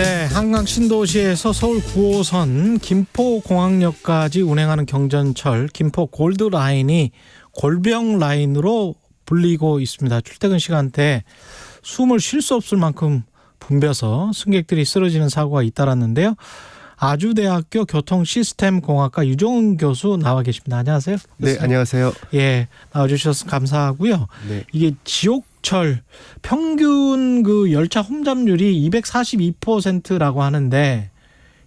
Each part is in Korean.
네, 한강 신도시에서 서울 9호선 김포공항역까지 운행하는 경전철 김포 골드라인이 골병 라인으로 불리고 있습니다. 출퇴근 시간대 숨을 쉴 수 없을 만큼 붐벼서 승객들이 쓰러지는 사고가 잇따랐는데요. 아주대학교 교통시스템공학과 유종은 교수 나와 계십니다. 안녕하세요. 네, 안녕하세요. 예, 나와주셔서 감사하고요. 네. 이게 지옥철 평균 그 열차 혼잡률이 242%라고 하는데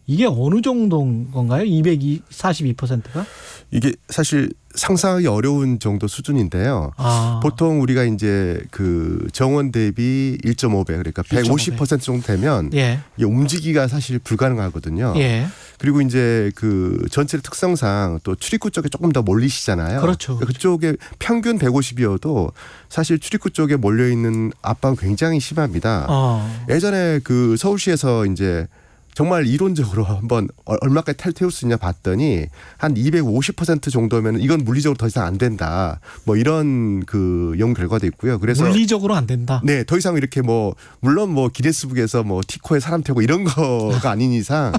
이게 어느 정도인 건가요? 242%가? 이게 사실 상상하기 어려운 정도 수준인데요. 보통 우리가 이제 그 정원 대비 1.5배 그러니까 150% 정도 되면 예. 이게 움직이기가 사실 불가능하거든요. 예. 그리고 이제 그 전체 특성상 또 출입구 쪽에 조금 더 몰리시잖아요. 그렇죠. 그쪽에 평균 150이어도 사실 출입구 쪽에 몰려 있는 압박은 굉장히 심합니다. 예전에 그 서울시에서 이제 정말 이론적으로 한번 얼마까지 태울 수 있냐 봤더니 한 250% 정도면 이건 물리적으로 더 이상 안 된다. 뭐 이런 그 연구 결과도 있고요. 그래서 물리적으로 안 된다. 네, 더 이상 이렇게 뭐 물론 뭐 기네스북에서 뭐 티코에 사람 태우고 이런 거가 아닌 이상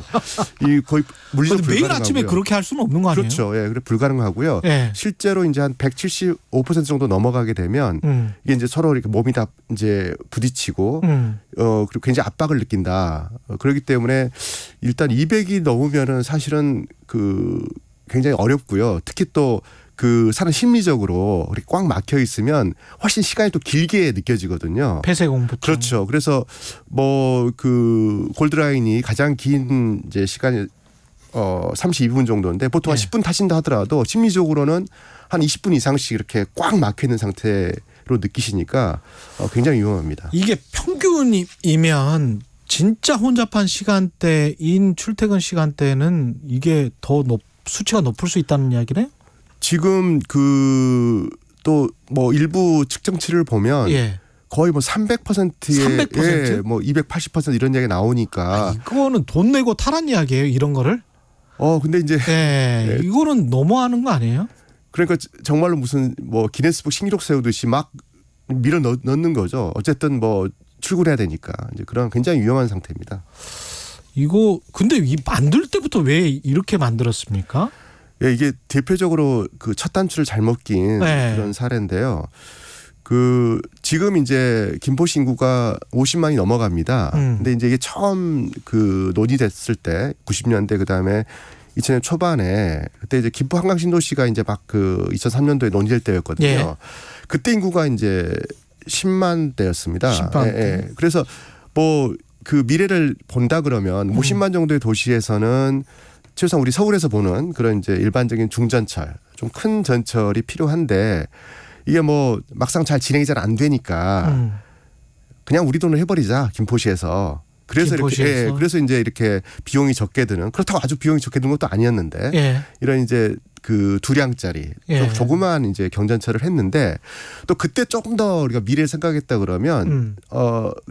이 거의 물리적으로 불가능하고요. 매일 아침에 그렇게 할 수는 없는 거 아니에요? 그렇죠. 예, 그래 불가능하고요. 예. 실제로 이제 한 175% 정도 넘어가게 되면 이게 이제 서로 이렇게 몸이 다 이제 부딪히고 그리고 굉장히 압박을 느낀다. 그렇기 때문에 일단 200이 넘으면은 사실은 그 굉장히 어렵고요. 특히 또 그 사람 심리적으로 이렇게 꽉 막혀 있으면 훨씬 시간이 또 길게 느껴지거든요. 폐쇄공포증. 그렇죠. 그래서 뭐 그 골드라인이 가장 긴 이제 시간이 32분 정도인데 보통 한 10분 타신다 하더라도 심리적으로는 한 20분 이상씩 이렇게 꽉 막혀 있는 상태로 느끼시니까 굉장히 위험합니다. 이게 평균이면 진짜 혼잡한 시간대인 출퇴근 시간대는 이게 더 수치가 높을 수 있다는 이야기네? 지금 그 또 뭐 일부 측정치를 보면 거의 뭐 300%에 300%? 예, 뭐 280% 이런 이야기 나오니까 이거는 돈 내고 타란 이야기예요. 이런 거를? 근데 이제 이거는 너무하는 거 아니에요? 그러니까 정말로 무슨 뭐 기네스북 신기록 세우듯이 막 밀어 넣는 거죠. 어쨌든 뭐 출근해야 되니까 이제 그런 굉장히 위험한 상태입니다. 이거 근데 이 만들 때부터 왜 이렇게 만들었습니까? 예, 이게 대표적으로 그 첫 단추를 잘못 낀 그런 사례인데요. 그 지금 이제 김포시 인구가 50만이 넘어갑니다. 근데 이제 이게 처음 그 논의됐을 때 90년대 그다음에 2000년 초반에 그때 이제 김포 한강 신도시가 이제 막 그 2003년도에 논의될 때였거든요. 그때 인구가 이제 10만 대였습니다. 10만 대. 예. 그래서 뭐 그 미래를 본다 그러면 50만 정도의 도시에서는 최소한 우리 서울에서 보는 그런 이제 일반적인 중전철, 좀 큰 전철이 필요한데 이게 뭐 막상 잘 진행이 잘 안 되니까 그냥 우리 돈을 해버리자 김포시에서. 그래서 김포시에서. 이렇게 그래서 이제 이렇게 비용이 적게 드는 그렇다고 아주 비용이 적게 드는 것도 아니었는데 이런 이제 그 두량짜리 조그만 이제 경전철을 했는데 또 그때 조금 더 우리가 미래를 생각했다 그러면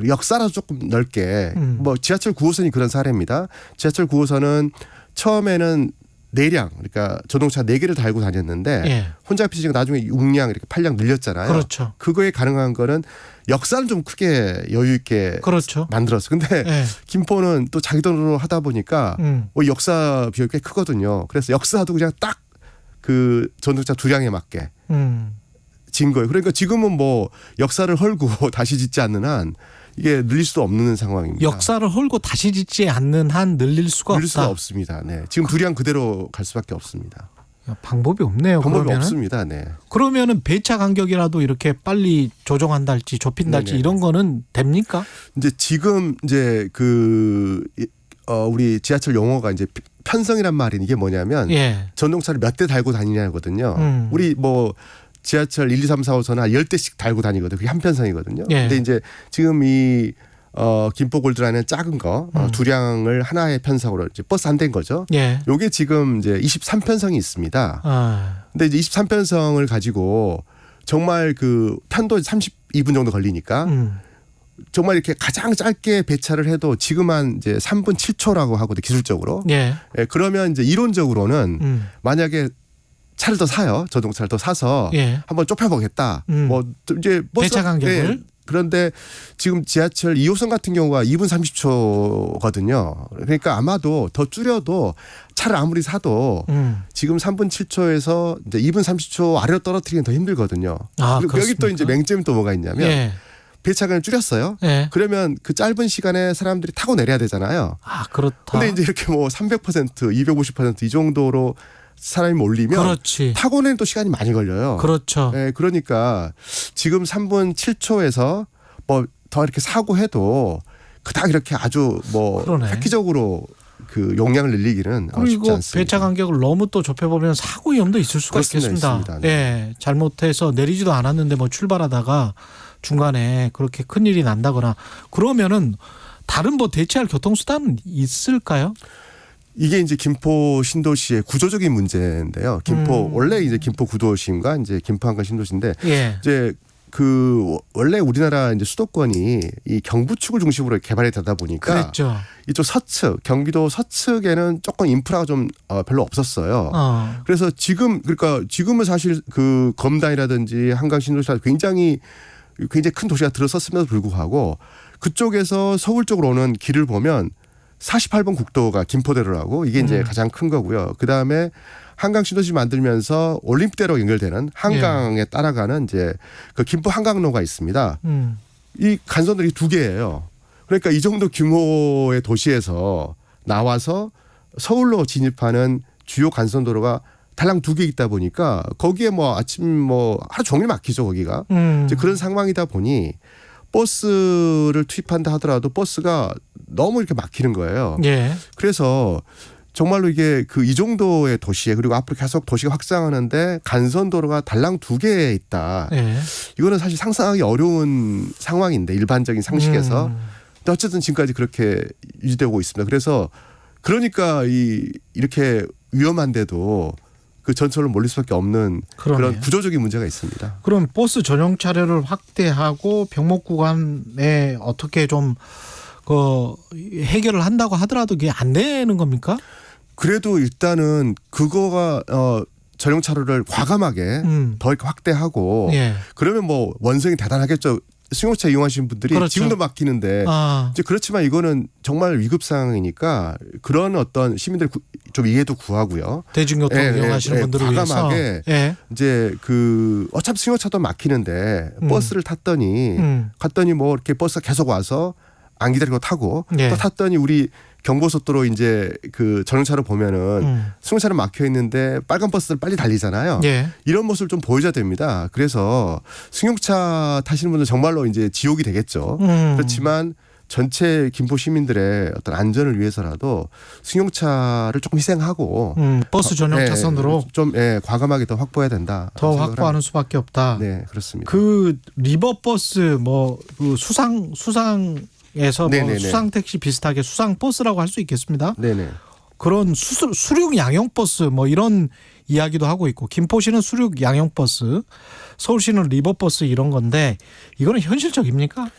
역사라도 조금 넓게 뭐 지하철 9호선이 그런 사례입니다. 지하철 9호선은 처음에는 4량 그러니까 자동차 4개를 달고 다녔는데 혼잡 피지가 나중에 6량 이렇게 8량 늘렸잖아요. 그렇죠. 그거에 가능한 거는 역사를 좀 크게 여유 있게 만들었어. 근데 김포는 또 자기 돈으로 하다 보니까 역사 비용이 꽤 크거든요. 그래서 역사도 그냥 딱 그 전동차 2량에 맞게 진 거예요. 그러니까 지금은 뭐 역사를 헐고 다시 짓지 않는 한 이게 늘릴 수도 없는 상황입니다. 역사를 헐고 다시 짓지 않는 한 늘릴 수가 없습니다. 네. 지금 2량 그대로 갈 수밖에 없습니다. 방법이 없네요. 방법이 없습니다. 네. 그러면은 배차 간격이라도 이렇게 빨리 조정한달지 좁힌달지 이런 거는 됩니까? 이제 지금 이제 그 우리 지하철 용어가 이제 편성이란 말이 이게 뭐냐면 전동차를 몇 대 달고 다니냐거든요. 우리 뭐 지하철 1, 2, 3, 4, 5선은 한 10대씩 달고 다니거든요. 그게 한 편성이거든요. 근데 이제 지금 이 김포 골드라인은 작은 거 2량을 하나의 편성으로 이제 버스 한 대인 거죠. 요게 지금 이제 23편성이 있습니다. 근데 이제 23편성을 가지고 정말 그 편도 32분 정도 걸리니까 정말 이렇게 가장 짧게 배차를 해도 지금 한 이제 3분 7초라고 하거든요. 기술적으로. 그러면 이제 이론적으로는 만약에 차를 더 사요. 자동차를 더 사서 한번 좁혀보겠다. 뭐 이제 배차 간격을 그런데 지금 지하철 2호선 같은 경우가 2분 30초거든요. 그러니까 아마도 더 줄여도 차를 아무리 사도 지금 3분 7초에서 이제 2분 30초 아래로 떨어뜨리기는 더 힘들거든요. 아, 그리고 여기 또 이제 맹점이 또 뭐가 있냐면 예. 배차량을 줄였어요. 예. 그러면 그 짧은 시간에 사람들이 타고 내려야 되잖아요. 아, 그렇다. 근데 이제 이렇게 뭐 300%, 250%이 정도로 사람이 몰리면 그렇지. 타고 내는 또 시간이 많이 걸려요. 그렇죠. 네, 그러니까 지금 3분 7초에서 뭐 더 이렇게 사고 해도 그닥 이렇게 아주 뭐 그러네. 획기적으로 그 용량을 늘리기는 쉽지 그리고 않습니다. 배차 간격을 너무 또 좁혀보면 사고 위험도 있을 수가 그렇습니다. 있겠습니다. 있습니다. 네. 예, 잘못해서 내리지도 않았는데 뭐 출발하다가 중간에 그렇게 큰 일이 난다거나 그러면은 다른 뭐 대체할 교통수단은 있을까요? 이게 이제 김포 신도시의 구조적인 문제인데요. 김포 원래 이제 김포 구도심과 이제 김포 한강 신도시인데 예. 이제 그 원래 우리나라 이제 수도권이 이 경부축을 중심으로 개발이 되다 보니까 그랬죠. 이쪽 서측 경기도 서측에는 조금 인프라가 좀 별로 없었어요. 그래서 그러니까 지금은 사실 그 검단이라든지 한강 신도시가 굉장히 큰 도시가 들어섰음에도 불구하고 그쪽에서 서울 쪽으로 오는 길을 보면 48번 국도가 김포대로라고 이게 이제 가장 큰 거고요. 그 다음에 한강 신도시 만들면서 올림픽대로 연결되는 한강에 따라가는 이제 그 김포 한강로가 있습니다. 이 간선들이 2개예요. 그러니까 이 정도 규모의 도시에서 나와서 서울로 진입하는 주요 간선도로가 달랑 2개 있다 보니까 거기에 뭐 아침 뭐 하루 종일 막히죠 거기가. 이제 그런 상황이다 보니 버스를 투입한다 하더라도 버스가 너무 이렇게 막히는 거예요. 예. 그래서 정말로 이게 그 이 정도의 도시에 그리고 앞으로 계속 도시가 확장하는데 간선도로가 달랑 2개 있다. 예. 이거는 사실 상상하기 어려운 상황인데 일반적인 상식에서. 근데 어쨌든 지금까지 그렇게 유지되고 있습니다. 그래서 그러니까 이렇게 위험한데도 그 전철로 몰릴 수밖에 없는 그러네요. 그런 구조적인 문제가 있습니다. 그럼 버스 전용 차례를 확대하고 병목 구간에 어떻게 좀 그 해결을 한다고 하더라도 그게 안 되는 겁니까? 그래도 일단은 그거가 전용 차로를 과감하게 더 이렇게 확대하고 예. 그러면 뭐 원성이 대단하겠죠. 승용차 이용하시는 분들이 그렇죠. 지금도 막히는데 이제 그렇지만 이거는 정말 위급 상황이니까 그런 어떤 시민들 좀 이해도 구하고요. 대중교통 이용하시는 분들을 과감하게 위해서 이제 그 어차피 승용차도 막히는데 버스를 탔더니 갔더니 뭐 이렇게 버스가 계속 와서 안 기다리고 타고 또 탔더니 우리 경부고속도로 이제 그 전용차로 보면은 승용차는 막혀 있는데 빨간 버스들 빨리 달리잖아요. 예. 이런 모습을 좀 보여줘야 됩니다. 그래서 승용차 타시는 분들 정말로 이제 지옥이 되겠죠. 그렇지만 전체 김포 시민들의 어떤 안전을 위해서라도 승용차를 조금 희생하고 버스 전용 차선으로 좀 과감하게 더 확보해야 된다. 더 확보하는 수밖에 없다. 네, 그렇습니다. 그 리버버스 뭐 그 수상에서 뭐 수상 택시 비슷하게 수상 버스라고 할 수 있겠습니다. 네네. 그런 수륙 양용 버스 뭐 이런 이야기도 하고 있고 김포시는 수륙 양용 버스, 서울시는 리버버스 이런 건데 이거는 현실적입니까?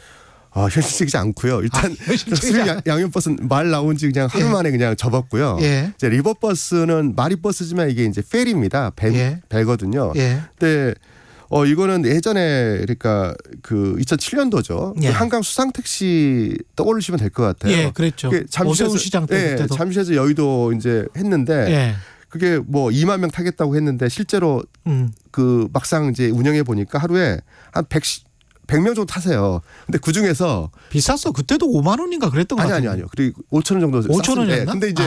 현실적이지 않고요. 일단 수륙 양용버스는 말 나온 지 그냥 하루 만에 그냥 접었고요. 이제 리버버스는 말이 버스지만 이게 이제 페리입니다. 배거든요. 근데 이거는 예전에 그러니까 그 2007년도죠. 그 한강 수상 택시 떠올리시면 될 것 같아요. 예, 그랬죠. 오세훈 시장 때 그때도. 잠실에서 여의도 이제 했는데 그게 뭐 2만 명 타겠다고 했는데 실제로 그 막상 이제 운영해 보니까 하루에 한 100명 정도 타세요. 근데 그 중에서 비쌌어. 그때도 5만 원인가 그랬던 것 같아요. 아니요. 그리고 5천 원 정도 5천 원이었나? 근데 이제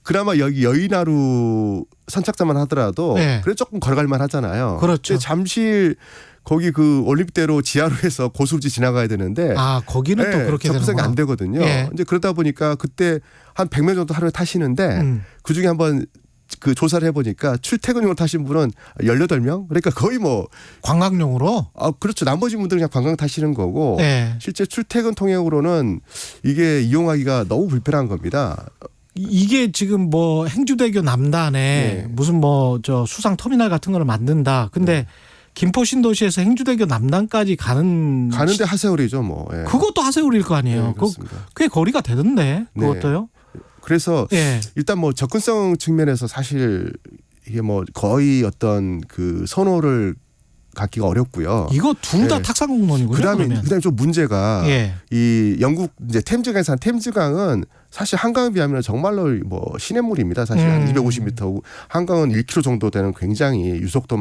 그나마 여기 여의나루 선착장만 하더라도 그래 조금 걸어갈만 하잖아요. 그렇죠. 잠실 거기 그 올림픽대로 지하로 해서 고수지 지나가야 되는데 거기는 또 그렇게 접근성이 되는구나. 안 되거든요. 이제 그러다 보니까 그때 한 100명 정도 하루에 타시는데 그 중에 한번 그 조사를 해보니까 출퇴근용으로 타신 분은 18명? 그러니까 거의 뭐 관광용으로? 그렇죠. 나머지 분들은 그냥 관광 타시는 거고 실제 출퇴근 통행으로는 이게 이용하기가 너무 불편한 겁니다. 이게 지금 뭐 행주대교 남단에 무슨 뭐 저 수상 터미널 같은 거를 만든다. 근데 김포 신도시에서 행주대교 남단까지 가는데 하세월이죠, 뭐. 그것도 하세월일 거 아니에요. 꽤 거리가 되던데 그것도요. 그래서 일단 뭐 접근성 측면에서 사실 이게 뭐 거의 어떤 그 선호를 갖기가 어렵고요. 이거 둘 다 예. 탁상 공무원이군요. 그다음에 좀 문제가 예. 이 영국 이제 템즈강에서 한 템즈강은 사실 한강에 비하면 정말로 뭐 시냇물입니다. 사실 한 250m, 한강은 1km 정도 되는 굉장히 유속도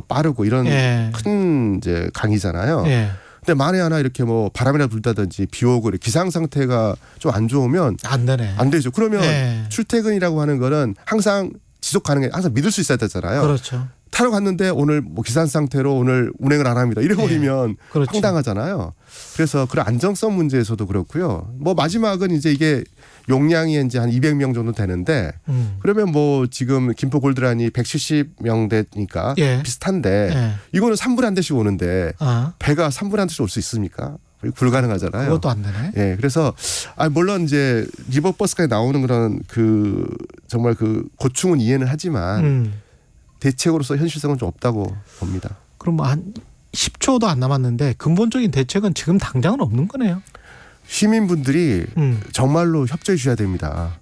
빠르고 이런 예. 큰 이제 강이잖아요. 예. 근데 만에 하나 이렇게 뭐 바람이라 불다든지 비 오고 기상 상태가 좀 안 좋으면 안 되네. 안 되죠. 그러면 예. 출퇴근이라고 하는 거는 항상 지속 가능해, 항상 믿을 수 있어야 되잖아요. 그렇죠. 타러 갔는데 오늘 뭐 기상 상태로 오늘 운행을 안 합니다. 이래버리면 그렇죠. 황당하잖아요. 그래서 그런 안정성 문제에서도 그렇고요. 뭐 마지막은 이제 이게 용량이 이제 한 200명 정도 되는데 그러면 뭐 지금 김포 골드라인이 170명 되니까 예. 비슷한데 예. 이거는 3분에 한 대씩 오는데 아. 배가 3분에 한 대씩 올 수 있습니까? 불가능하잖아요. 그것도 안 되네. 예, 그래서 물론 이제 리버버스까지 나오는 그런 그 정말 그 고충은 이해는 하지만 대책으로서 현실성은 좀 없다고 봅니다. 그럼 한 10초도 안 남았는데 근본적인 대책은 지금 당장은 없는 거네요. 시민분들이 정말로 협조해 주셔야 됩니다.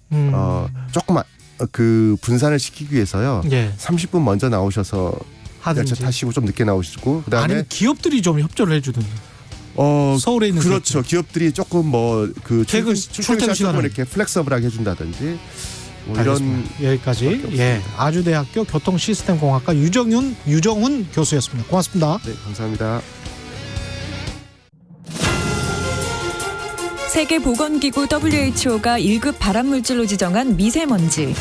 조금만 그 분산을 시키기 위해서요. 예. 30분 먼저 나오셔서 열차 타시고 좀 늦게 나오시고 그다음에 아니면 기업들이 좀 협조를 해주든. 서울에 있는 그렇죠. 기업들이 조금 뭐 그 출퇴근 시간을 이렇게 플렉서블하게 해준다든지 뭐 이런. 여기까지 아주대학교 교통시스템공학과 유정훈 교수였습니다. 고맙습니다. 네, 감사합니다. 세계보건기구 WHO가 1급 발암물질로 지정한 미세먼지.